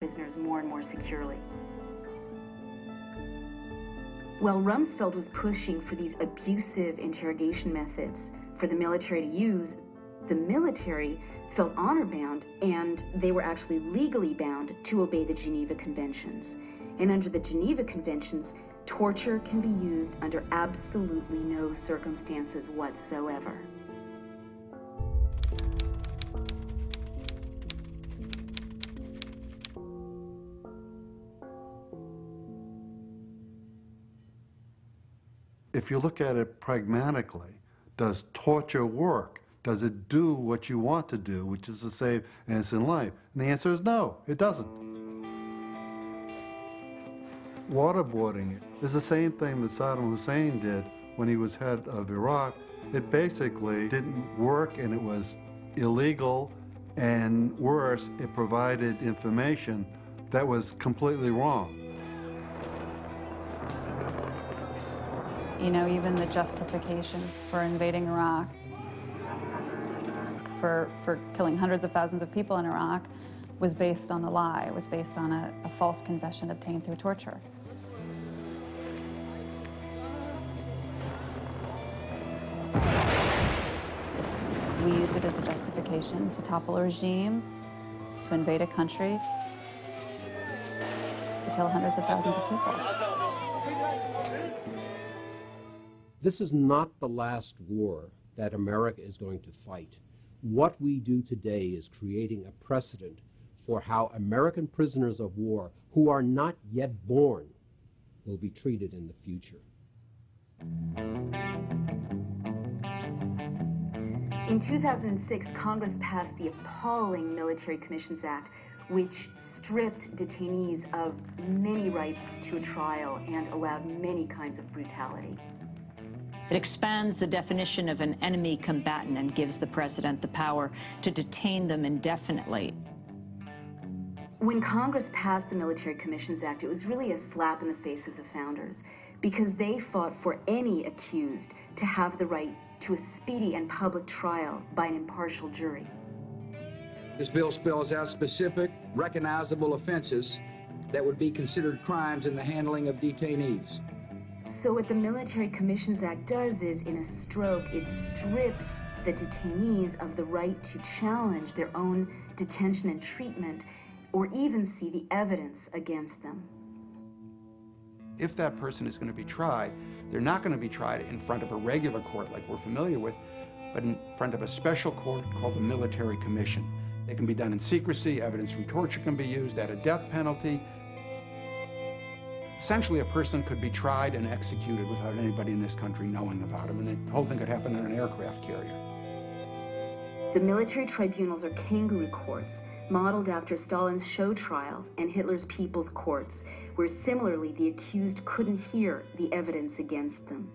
prisoners more and more securely. While Rumsfeld was pushing for these abusive interrogation methods for the military to use, the military felt honor-bound, and they were actually legally bound to obey the Geneva Conventions. And under the Geneva Conventions, torture can be used under absolutely no circumstances whatsoever. If you look at it pragmatically, does torture work? Does it do what you want to do, which is to save innocent life? And the answer is no, it doesn't. Waterboarding is the same thing that Saddam Hussein did when he was head of Iraq. It basically didn't work, and it was illegal, and worse, it provided information that was completely wrong. You know, even the justification for invading Iraq, for killing hundreds of thousands of people in Iraq, was based on a lie. It was based on a false confession obtained through torture. We use it as a justification to topple a regime, to invade a country, to kill hundreds of thousands of people. This is not the last war that America is going to fight. What we do today is creating a precedent for how American prisoners of war who are not yet born will be treated in the future. In 2006, Congress passed the appalling Military Commissions Act, which stripped detainees of many rights to a trial and allowed many kinds of brutality. It expands the definition of an enemy combatant and gives the president the power to detain them indefinitely. When Congress passed the Military Commissions Act, it was really a slap in the face of the founders, because they fought for any accused to have the right to a speedy and public trial by an impartial jury. This bill spells out specific, recognizable offenses that would be considered crimes in the handling of detainees. So what the Military Commissions Act does is, in a stroke, it strips the detainees of the right to challenge their own detention and treatment, or even see the evidence against them. If that person is going to be tried, they're not going to be tried in front of a regular court like we're familiar with, but in front of a special court called the Military Commission. They can be done in secrecy, evidence from torture can be used, at a death penalty. Essentially, a person could be tried and executed without anybody in this country knowing about him, and the whole thing could happen in an aircraft carrier. The military tribunals are kangaroo courts, modeled after Stalin's show trials and Hitler's people's courts, where similarly the accused couldn't hear the evidence against them.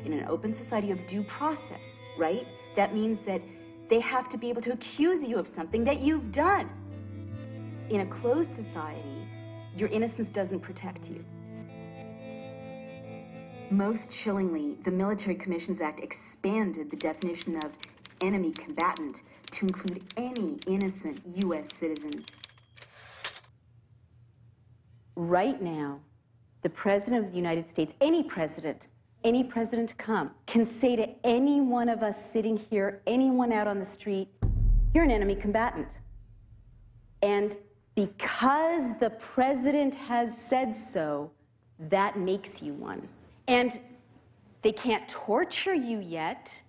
In an open society of due process, right? That means that they have to be able to accuse you of something that you've done. In a closed society, your innocence doesn't protect you. Most chillingly, the Military Commissions Act expanded the definition of enemy combatant to include any innocent U.S. citizen. Right now, the President of the United States, any president to come, can say to any one of us sitting here, anyone out on the street, you're an enemy combatant. And because the president has said so, that makes you one. And they can't torture you yet,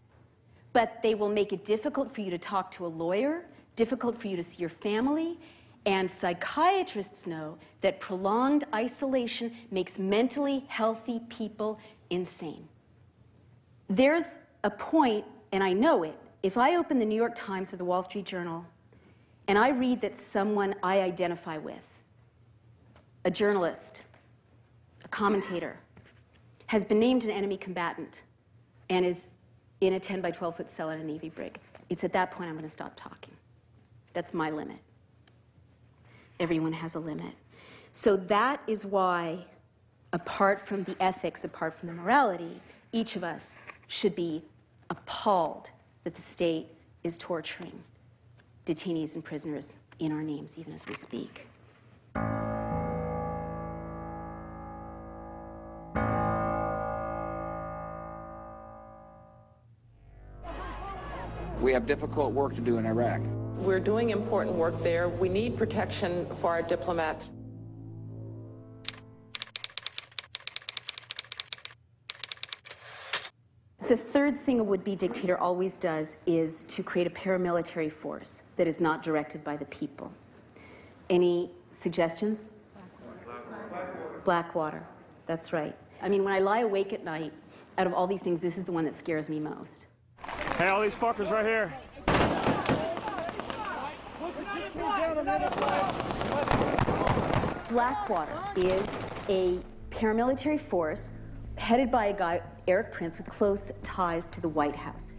but they will make it difficult for you to talk to a lawyer, difficult for you to see your family, and psychiatrists know that prolonged isolation makes mentally healthy people insane. There's a point, and I know it, if I open the New York Times or the Wall Street Journal, and I read that someone I identify with, a journalist, a commentator, has been named an enemy combatant and is in a 10 by 12 foot cell in a Navy brig, it's at that point I'm going to stop talking. That's my limit. Everyone has a limit. So that is why, apart from the ethics, apart from the morality, each of us should be appalled that the state is torturing detainees and prisoners in our names, even as we speak. We have difficult work to do in Iraq. We're doing important work there. We need protection for our diplomats. The third thing a would-be dictator always does is to create a paramilitary force that is not directed by the people. Any suggestions? Blackwater. That's right. I mean, when I lie awake at night, out of all these things, this is the one that scares me most. Hey, all these fuckers right here. Blackwater is a paramilitary force headed by a guy, Eric Prince, with close ties to the White House.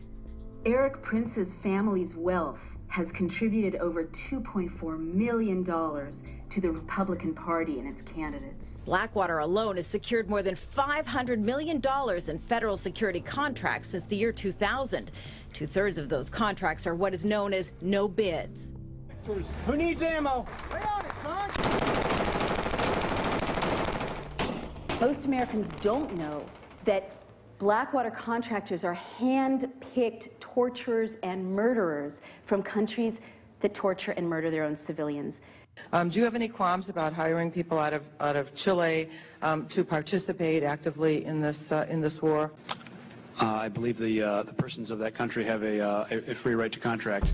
Eric Prince's family's wealth has contributed over $2.4 million to the Republican Party and its candidates. Blackwater alone has secured more than $500 million in federal security contracts since the year 2000. Two-thirds of those contracts are what is known as no bids. Who needs ammo? Most Americans don't know that Blackwater contractors are hand-picked torturers and murderers from countries that torture and murder their own civilians. Do you have any qualms about hiring people out of Chile to participate actively in this war? I believe the persons of that country have a free right to contract.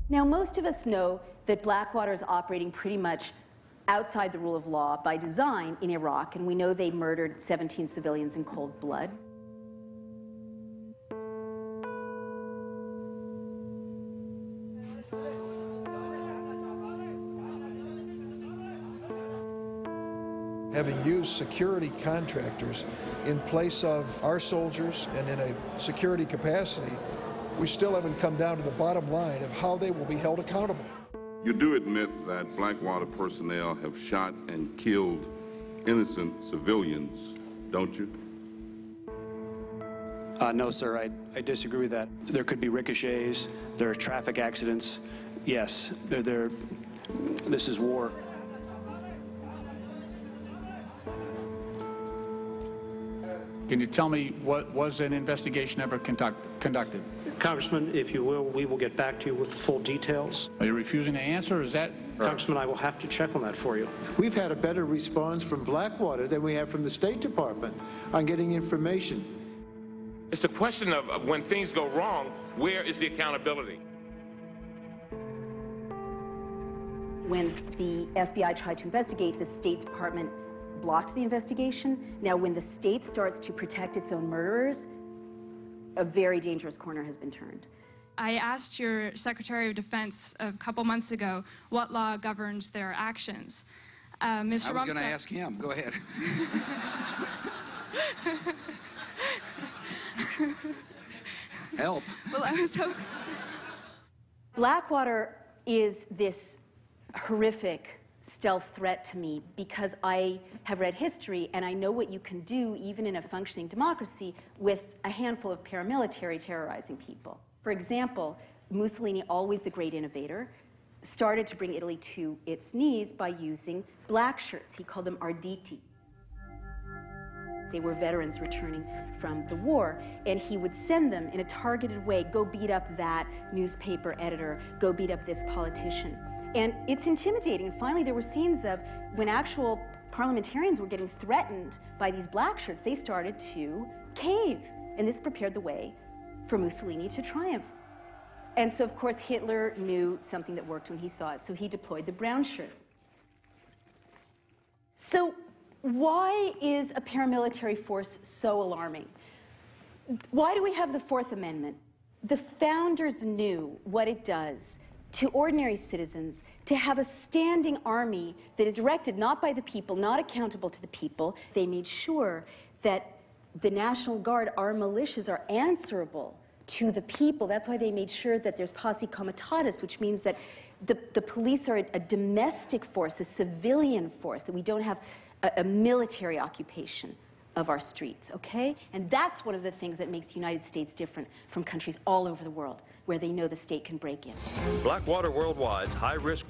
Now, most of us know that Blackwater is operating pretty much outside the rule of law by design in Iraq, and we know they murdered 17 civilians in cold blood. Having used security contractors in place of our soldiers and in a security capacity, we still haven't come down to the bottom line of how they will be held accountable. You do admit that Blackwater personnel have shot and killed innocent civilians, don't you? No, sir, I disagree with that. There could be ricochets, there are traffic accidents. Yes, this is war. Can you tell me, was an investigation ever conducted? Congressman, if you will, we will get back to you with full details. Are you refusing to answer, or is that... Congressman, I will have to check on that for you. We've had a better response from Blackwater than we have from the State Department on getting information. It's a question of when things go wrong, where is the accountability? When the FBI tried to investigate, the State Department blocked the investigation. Now, when the state starts to protect its own murderers, a very dangerous corner has been turned. I asked your Secretary of Defense a couple months ago what law governs their actions. Mr. I was going to ask him. Go ahead. Help. Well, I was hoping. Blackwater is this horrific stealth threat to me because I have read history and I know what you can do even in a functioning democracy with a handful of paramilitary terrorizing people. For example, Mussolini, always the great innovator, started to bring Italy to its knees by using black shirts. He called them arditi. They were veterans returning from the war, and he would send them in a targeted way, go beat up that newspaper editor, go beat up this politician. And it's intimidating. Finally, there were scenes of when actual parliamentarians were getting threatened by these black shirts, they started to cave. And this prepared the way for Mussolini to triumph. And so, of course, Hitler knew something that worked when he saw it, so he deployed the brown shirts. So why is a paramilitary force so alarming? Why do we have the Fourth Amendment? The founders knew what it does to ordinary citizens to have a standing army that is erected not by the people, not accountable to the people. They made sure that the National Guard, our militias, are answerable to the people. That's why they made sure that there's posse comitatus, which means that the police are a domestic force, a civilian force, that we don't have a military occupation of our streets, okay? And that's one of the things that makes the United States different from countries all over the world where they know the state can break in. Blackwater Worldwide's high-risk